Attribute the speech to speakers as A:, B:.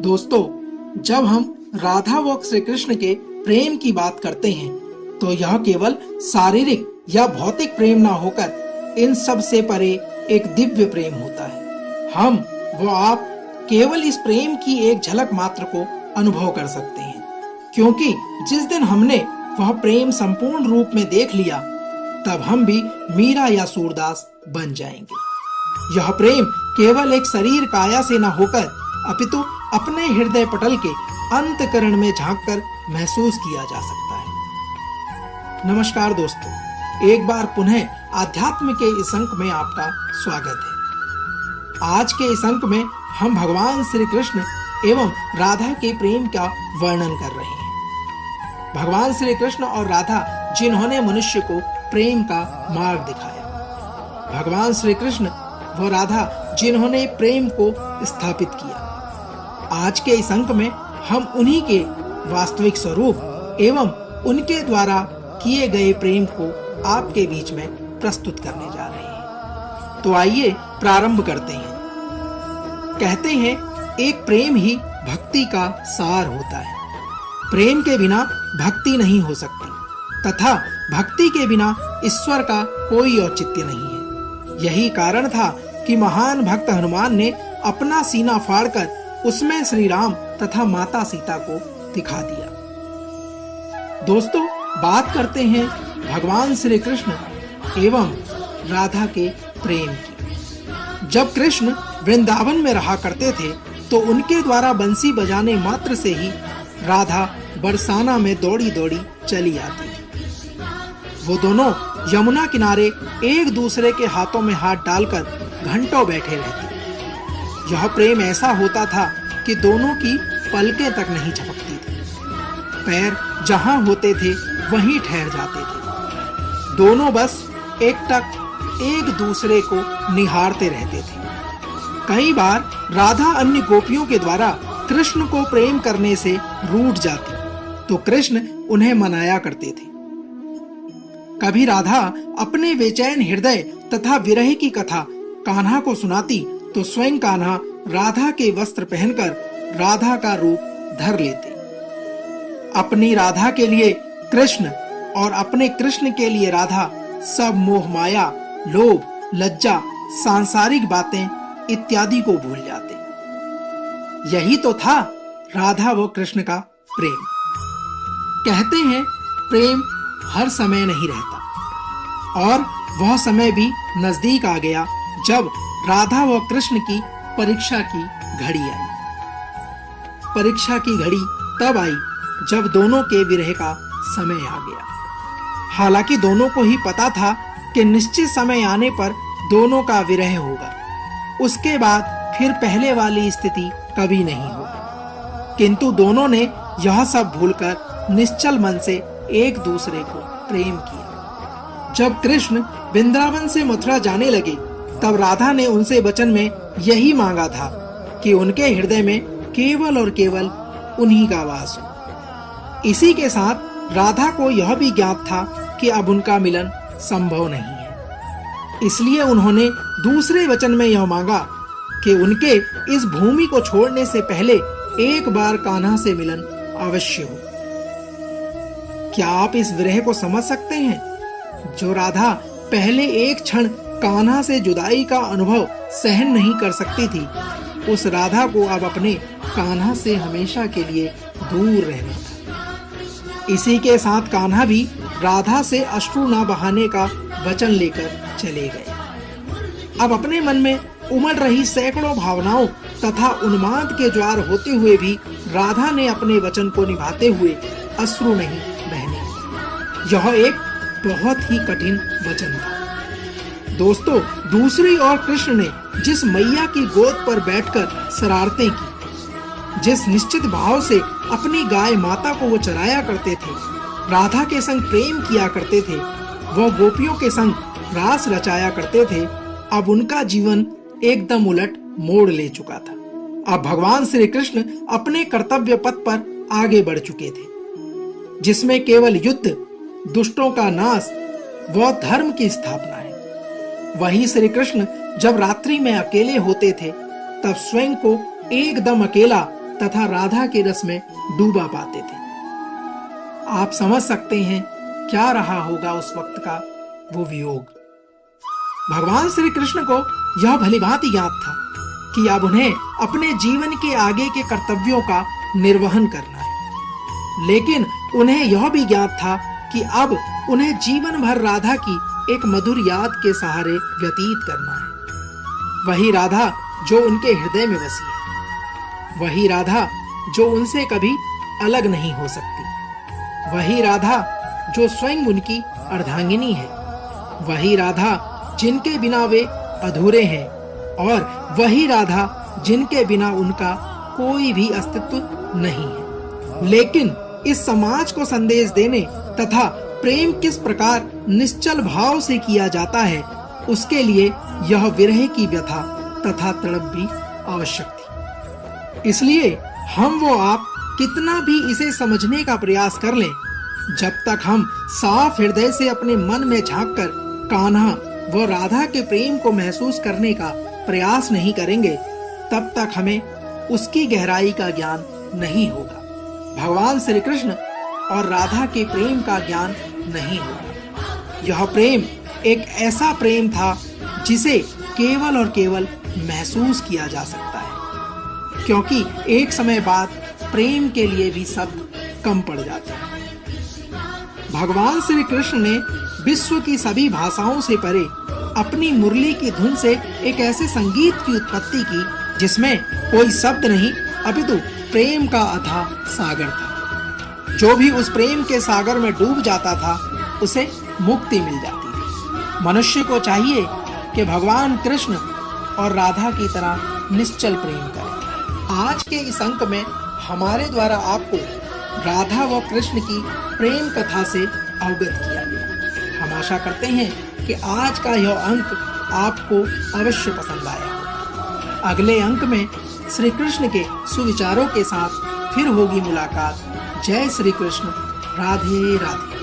A: दोस्तों, जब हम राधा व श्री कृष्ण के प्रेम की बात करते हैं तो यह केवल शारीरिक या भौतिक प्रेम ना होकर इन सब से परे एक दिव्य प्रेम होता है। हम व आप केवल इस प्रेम की एक झलक मात्र को अनुभव कर सकते हैं, क्योंकि जिस दिन हमने वह प्रेम संपूर्ण रूप में देख लिया तब हम भी मीरा या सूरदास बन जाएंगे। यह प्रेम केवल एक शरीर काया से न होकर अपितु अपने हृदय पटल के अंतःकरण में झांककर महसूस किया जा सकता है। नमस्कार दोस्तों, एक बार पुनः आध्यात्म के इस अंक में आपका स्वागत है। आज के इस अंक में हम भगवान श्री कृष्ण एवं राधा के प्रेम का वर्णन कर रहे हैं। भगवान श्री कृष्ण और राधा जिन्होंने मनुष्य को प्रेम का मार्ग दिखाया, भगवान श्री कृष्ण व राधा जिन्होंने प्रेम को स्थापित किया। आज के इस अंक में हम उन्हीं के वास्तविक स्वरूप एवं उनके द्वारा किए गए प्रेम को आपके बीच में प्रस्तुत करने जा रहे हैं। तो आइए प्रारंभ करते हैं। कहते हैं एक प्रेम ही भक्ति का सार होता है। प्रेम के बिना भक्ति नहीं हो सकती तथा भक्ति के बिना ईश्वर का कोई औचित्य नहीं है। यही कारण था कि महान भक्त हनुमान ने अपना सीना फाड़कर उसमें श्री राम तथा माता सीता को दिखा दिया। दोस्तों, बात करते हैं भगवान श्री कृष्ण एवं राधा के प्रेम की। जब कृष्ण वृंदावन में रहा करते थे तो उनके द्वारा बंसी बजाने मात्र से ही राधा बरसाना में दौड़ी दौड़ी चली आती थी। वो दोनों यमुना किनारे एक दूसरे के हाथों में हाथ डालकर घंटों बैठे रहते। यह प्रेम ऐसा होता था कि दोनों की पलकें तक नहीं झपकती थी। पैर जहां होते थे वहीं ठहर जाते थे। दोनों बस एकटक एक दूसरे को निहारते रहते थे। कई बार राधा अन्य गोपियों के द्वारा कृष्ण को प्रेम करने से रूठ जाती तो कृष्ण उन्हें मनाया करते थे। कभी राधा अपने बेचैन हृदय तथा विरह की कथा कान्हा को सुनाती तो स्वयं कान्हा राधा के वस्त्र पहनकर राधा का रूप धर लेते। अपनी राधा के लिए कृष्ण और अपने कृष्ण के लिए राधा सब मोह माया, लोभ, लज्जा, सांसारिक बातें इत्यादि को भूल जाते। यही तो था राधा व कृष्ण का प्रेम। कहते हैं प्रेम हर समय नहीं रहता और वह समय भी नजदीक आ गया जब राधा व कृष्ण की परीक्षा की घड़ी आई। परीक्षा की घड़ी तब आई जब दोनों के विरह का समय आ गया। हालांकि दोनों को ही पता था कि निश्चित समय आने पर दोनों का विरह होगा, उसके बाद फिर पहले वाली स्थिति कभी नहीं होगी। किंतु दोनों ने यह सब भूलकर निश्चल मन से एक दूसरे को प्रेम किया। जब कृष्ण वृंदावन से मथुरा जाने लगे तब राधा ने उनसे वचन में यही मांगा था कि उनके हृदय में केवल और केवल उन्हीं का वास हो। इसी के साथ राधा को यह भी ज्ञात था कि अब उनका मिलन संभव नहीं है। इसलिए उन्होंने दूसरे वचन में यह मांगा कि उनके इस भूमि को छोड़ने से पहले एक बार कान्हा से मिलन अवश्य हो। क्या आप इस विरह को समझ सकते हैं? जो राधा पहले एक क्षण कान्हा से जुदाई का अनुभव सहन नहीं कर सकती थी, उस राधा को अब अपने कान्हा से हमेशा के लिए दूर रहना था। इसी के साथ कान्हा भी राधा से अश्रु ना बहाने का वचन लेकर चले गए। अब अपने मन में उमड़ रही सैकड़ों भावनाओं तथा उन्माद के ज्वार होते हुए भी राधा ने अपने वचन को निभाते हुए अश्रु नहीं बहने। यह एक बहुत ही कठिन वचन था। दोस्तों, दूसरी ओर कृष्ण ने जिस मैया की गोद पर बैठकर शरारतें की, जिस निश्चित भाव से अपनी गाय माता को वो चराया करते थे, राधा के संग प्रेम किया करते थे, वह गोपियों के संग रास रचाया करते थे, अब उनका जीवन एकदम उलट मोड़ ले चुका था। अब भगवान श्री कृष्ण अपने कर्तव्य पथ पर आगे बढ़ चुके थे, जिसमें केवल युद्ध, दुष्टों का नाश व धर्म की स्थापना है। वही श्री कृष्ण जब रात्रि में अकेले होते थे तब स्वयं को एकदम अकेला तथा राधा के रस में डूबा पाते थे। आप समझ सकते हैं क्या रहा होगा उस वक्त का वो वियोग। भगवान श्री कृष्ण को यह भलीभांति ज्ञात था कि अब उन्हें अपने जीवन के आगे के कर्तव्यों का निर्वहन करना है, लेकिन उन्हें यह भी ज्ञात था कि अब उन्हें जीवन भर राधा की एक मधुर याद के सहारे व्यतीत करना है। वही राधा जो उनके हृदय में बसी है, वही राधा जो उनसे कभी अलग नहीं हो सकती, वही राधा जो स्वयं उनकी अर्धांगिनी है, वही राधा जिनके बिना वे अधूरे हैं, और वही राधा जिनके बिना उनका कोई भी अस्तित्व नहीं है। लेकिन इस समाज को संदेश देने तथा प्रेम किस प्रकार निश्चल भाव से किया जाता है, उसके लिए यह विरह की व्यथा तथा तड़प भी आवश्यक थी। इसलिए हम वो आप कितना भी इसे समझने का प्रयास कर लें, जब तक हम साफ हृदय से अपने मन में झांककर कान्हा व राधा के प्रेम को महसूस करने का प्रयास नहीं करेंगे, तब तक हमें उसकी गहराई का ज्ञान नहीं होगा, भगवान श्री कृष्ण और राधा के प्रेम का ज्ञान नहीं होगा। यह प्रेम एक ऐसा प्रेम था जिसे केवल और केवल महसूस किया जा सकता है, क्योंकि एक समय बाद प्रेम के लिए भी शब्द कम पड़ जाते हैं। भगवान श्री कृष्ण ने विश्व की सभी भाषाओं से परे अपनी मुरली की धुन से एक ऐसे संगीत की उत्पत्ति की जिसमें कोई शब्द नहीं अपितु प्रेम का अथाह सागर था। जो भी उस प्रेम के सागर में डूब जाता था उसे मुक्ति मिल जाती थी। मनुष्य को चाहिए कि भगवान कृष्ण और राधा की तरह निश्चल प्रेम करे। आज के इस अंक में हमारे द्वारा आपको राधा व कृष्ण की प्रेम कथा से अवगत किया गया। हम आशा करते हैं कि आज का यह अंक आपको अवश्य पसंद आया होगा। अगले अंक में श्री कृष्ण के सुविचारों के साथ फिर होगी मुलाकात। जय श्री कृष्ण। राधे राधे।